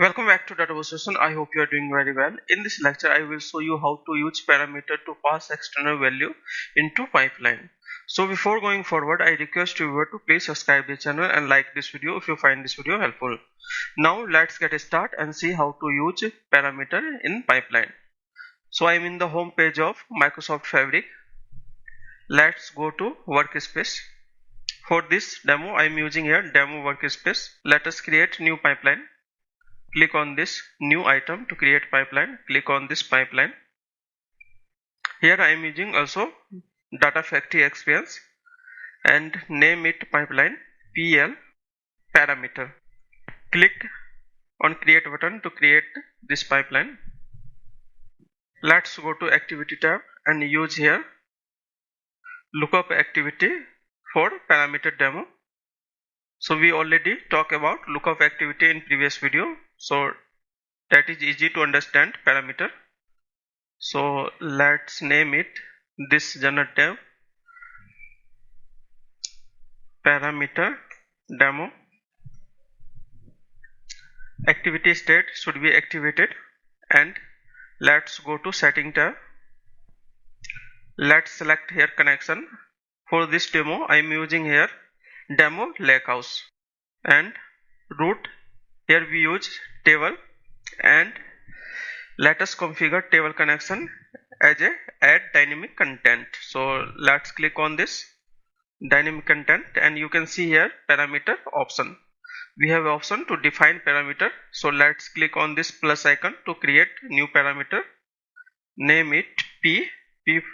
Welcome back to database session. I hope you are doing very well. In this lecture, I will show you how to use parameter to pass external value into pipeline. So before going forward, I request you to please subscribe the channel and like this video if you find this video helpful. Now let's get started and see how to use parameter in pipeline. So I am in the home page of Microsoft Fabric. Let's go to workspace. For this demo, I am using here demo workspace. Let us create new pipeline. Click on this new item to create pipeline. Click on this pipeline. Here I am using also data factory experience and name it pipeline PL parameter. Click on create button to create this pipeline. Let's go to activity tab and use here lookup activity for parameter demo. So we already talked about lookup activity in previous video, so that is easy to understand parameter. So let's name it this general tab parameter demo. Activity state should be activated, and let's go to setting tab. Let's select here connection. For this demo I am using here demo lakehouse, and root here we use table, and let us configure table connection as a add dynamic content. So let's click on this dynamic content, and you can see here parameter option. We have option to define parameter, so let's click on this plus icon to create new parameter. Name it P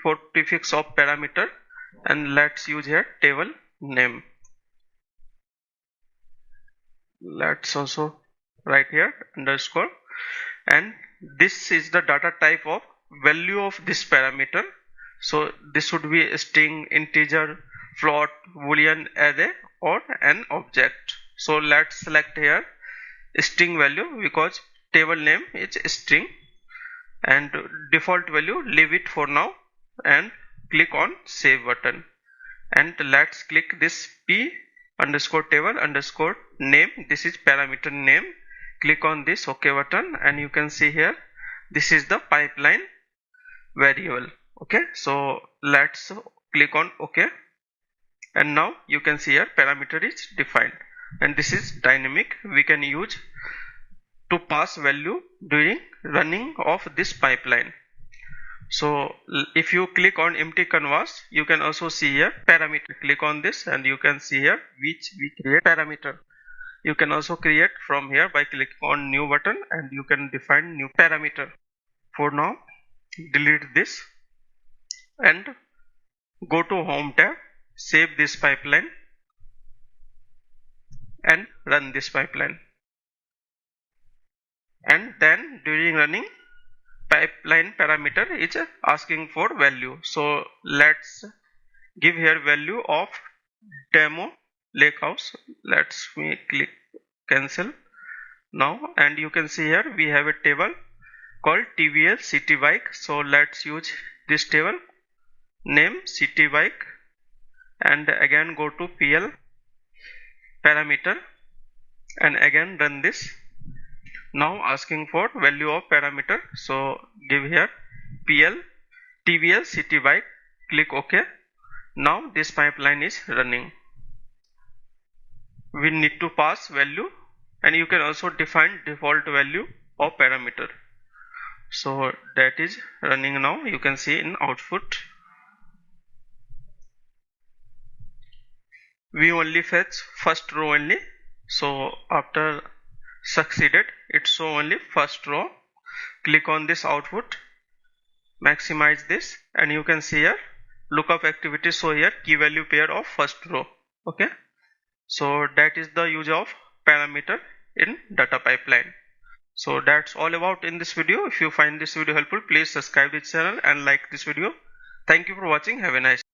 for prefix of parameter, and let's use here table name. Let's also write here underscore, and this is the data type of value of this parameter. So this should be a string, integer, float, boolean, array, or an object. So let's select here string value because table name is string, and default value leave it for now, and click on save button. And let's click this P underscore table underscore name. This is parameter name. Click on this OK button, and you can see here this is the pipeline variable. Okay, so let's click on OK, and now you can see here parameter is defined, and this is dynamic. We can use to pass value during running of this pipeline. So if you click on empty canvas, you can also see here parameter. Click on this, and you can see here which we create parameter. You can also create from here by clicking on new button, and you can define new parameter. For now, delete this and go to home tab, save this pipeline and run this pipeline. And then during running, pipeline parameter is asking for value. So let's give here value of demo lakehouse. Let's me click cancel now, and you can see here we have a table called TVL city bike. So let's use this table name city bike, and again go to PL parameter and again run this. Now asking for value of parameter, so give here PL TVL city bike. Click OK. Now this pipeline is running. We need to pass value, and you can also define default value of parameter. So that is running now. You can see in output we only fetch first row only. So after succeeded, it show only first row. Click on this output, maximize this, and you can see here lookup activity show here key value pair of first row. Okay, so that is the use of parameter in data pipeline. So that's all about in this video. If you find this video helpful, please subscribe this channel and like this video. Thank you for watching. Have a nice day.